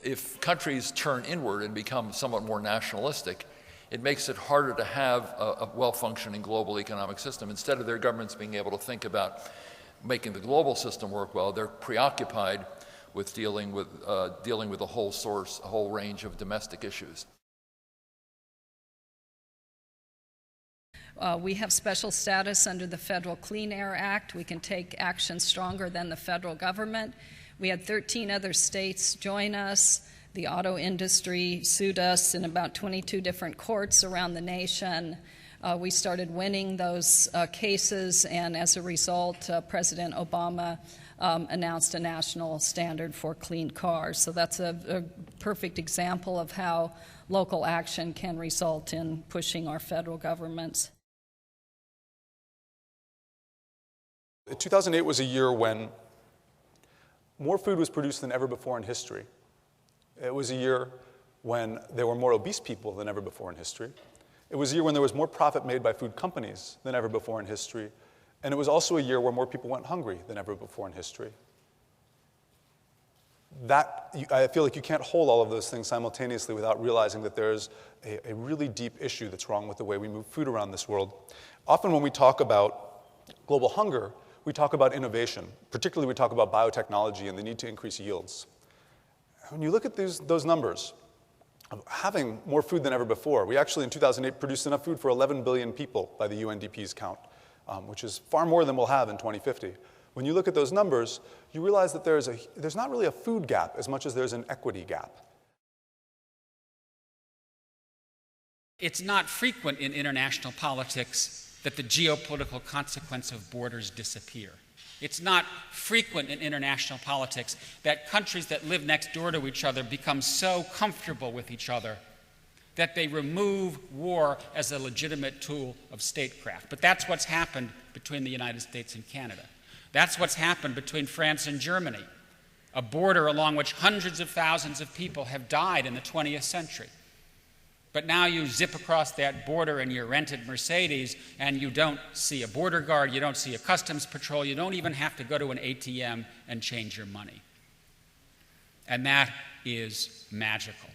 If countries turn inward and become somewhat more nationalistic, it makes it harder to have a well-functioning global economic system. Instead of their governments being able to think about making the global system work well, they're preoccupied with dealing with a whole range of domestic issues. We have special status under the Federal Clean Air Act. We can take action stronger than the federal government. We had 13 other states join us. The auto industry sued us in about 22 different courts around the nation. We started winning those cases, and as a result, President Obama announced a national standard for clean cars. So that's a perfect example of how local action can result in pushing our federal governments. 2008 was a year when more food was produced than ever before in history. It was a year when there were more obese people than ever before in history. It was a year when there was more profit made by food companies than ever before in history. And it was also a year where more people went hungry than ever before in history. I feel like you can't hold all of those things simultaneously without realizing that there's a really deep issue that's wrong with the way we move food around this world. Often when we talk about global hunger, we talk about innovation. Particularly, we talk about biotechnology and the need to increase yields. When you look at those numbers, of having more food than ever before, we actually in 2008 produced enough food for 11 billion people by the UNDP's count, which is far more than we'll have in 2050. When you look at those numbers, you realize that there's not really a food gap as much as there's an equity gap. It's not frequent in international politics that the geopolitical consequence of borders disappear. It's not frequent in international politics that countries that live next door to each other become so comfortable with each other that they remove war as a legitimate tool of statecraft. But that's what's happened between the United States and Canada. That's what's happened between France and Germany, a border along which hundreds of thousands of people have died in the 20th century. But now you zip across that border in your rented Mercedes and you don't see a border guard, you don't see a customs patrol, you don't even have to go to an ATM and change your money. And that is magical.